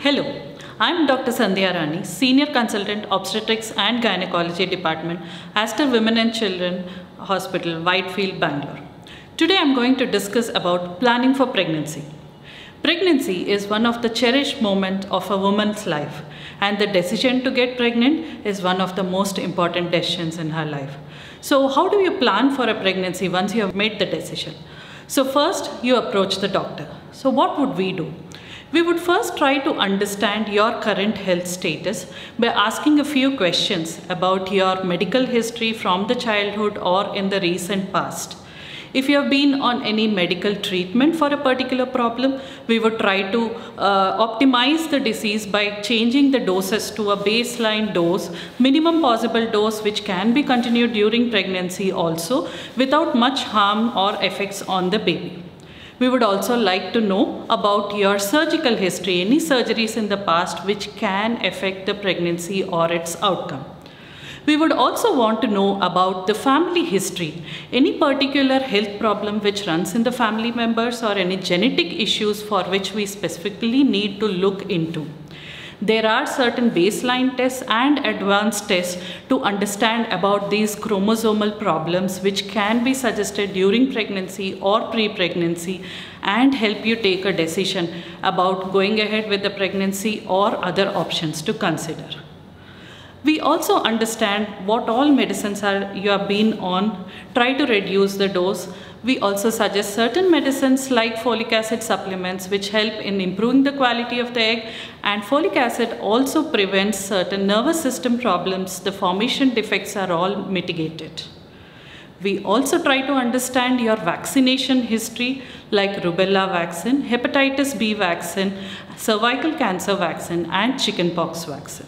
Hello, I'm Dr. Sandhya Rani, Senior Consultant Obstetrics and Gynecology Department, Aster Women and Children Hospital, Whitefield, Bangalore. Today I'm going to discuss about planning for pregnancy. Pregnancy is one of the cherished moments of a woman's life, and the decision to get pregnant is one of the most important decisions in her life. So how do you plan for a pregnancy once you have made the decision? So first you approach the doctor. So what would we do? We would first try to understand your current health status by asking a few questions about your medical history from the childhood or in the recent past. If you have been on any medical treatment for a particular problem, we would try to optimize the disease by changing the doses to a baseline dose, minimum possible dose which can be continued during pregnancy also without much harm or effects on the baby. We would also like to know about your surgical history, any surgeries in the past which can affect the pregnancy or its outcome. We would also want to know about the family history, any particular health problem which runs in the family members or any genetic issues for which we specifically need to look into. There are certain baseline tests and advanced tests to understand about these chromosomal problems which can be suggested during pregnancy or pre-pregnancy and help you take a decision about going ahead with the pregnancy or other options to consider. We also understand what all medicines you have been on, try to reduce the dose. We also suggest certain medicines like folic acid supplements which help in improving the quality of the egg, and folic acid also prevents certain nervous system problems. The formation defects are all mitigated. We also try to understand your vaccination history like rubella vaccine, hepatitis B vaccine, cervical cancer vaccine and chickenpox vaccine.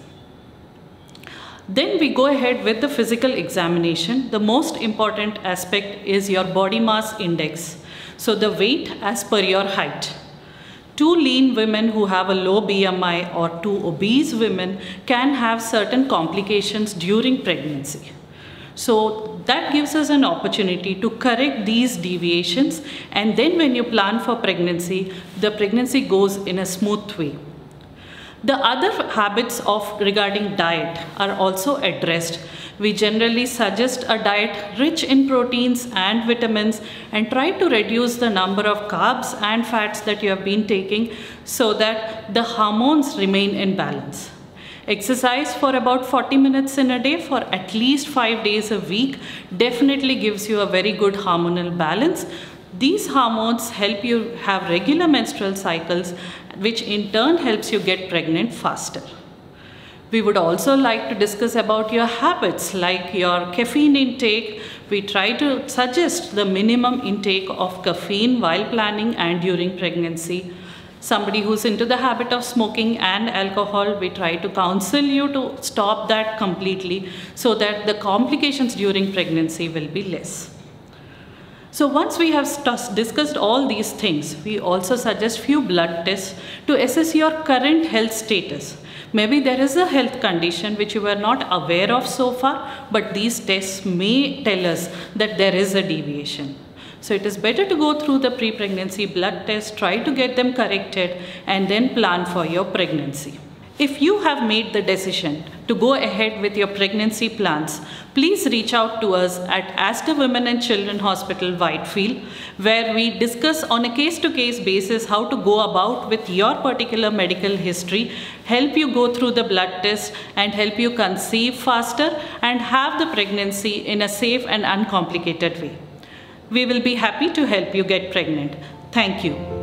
Then we go ahead with the physical examination. The most important aspect is your body mass index. So the weight as per your height. 2 lean women who have a low BMI or 2 obese women can have certain complications during pregnancy. So that gives us an opportunity to correct these deviations, and then when you plan for pregnancy, the pregnancy goes in a smooth way. The other habits regarding diet are also addressed. We generally suggest a diet rich in proteins and vitamins and try to reduce the number of carbs and fats that you have been taking so that the hormones remain in balance. Exercise for about 40 minutes in a day for at least 5 days a week definitely gives you a very good hormonal balance. These hormones help you have regular menstrual cycles, which in turn helps you get pregnant faster. We would also like to discuss about your habits like your caffeine intake. We try to suggest the minimum intake of caffeine while planning and during pregnancy. Somebody who's into the habit of smoking and alcohol, we try to counsel you to stop that completely so that the complications during pregnancy will be less. So once we have discussed all these things, we also suggest few blood tests to assess your current health status. Maybe there is a health condition which you were not aware of so far, but these tests may tell us that there is a deviation. So it is better to go through the pre-pregnancy blood tests, try to get them corrected, and then plan for your pregnancy. If you have made the decision to go ahead with your pregnancy plans, please reach out to us at Aster Women and Children Hospital, Whitefield, where we discuss on a case-to-case basis how to go about with your particular medical history, help you go through the blood test and help you conceive faster and have the pregnancy in a safe and uncomplicated way. We will be happy to help you get pregnant. Thank you.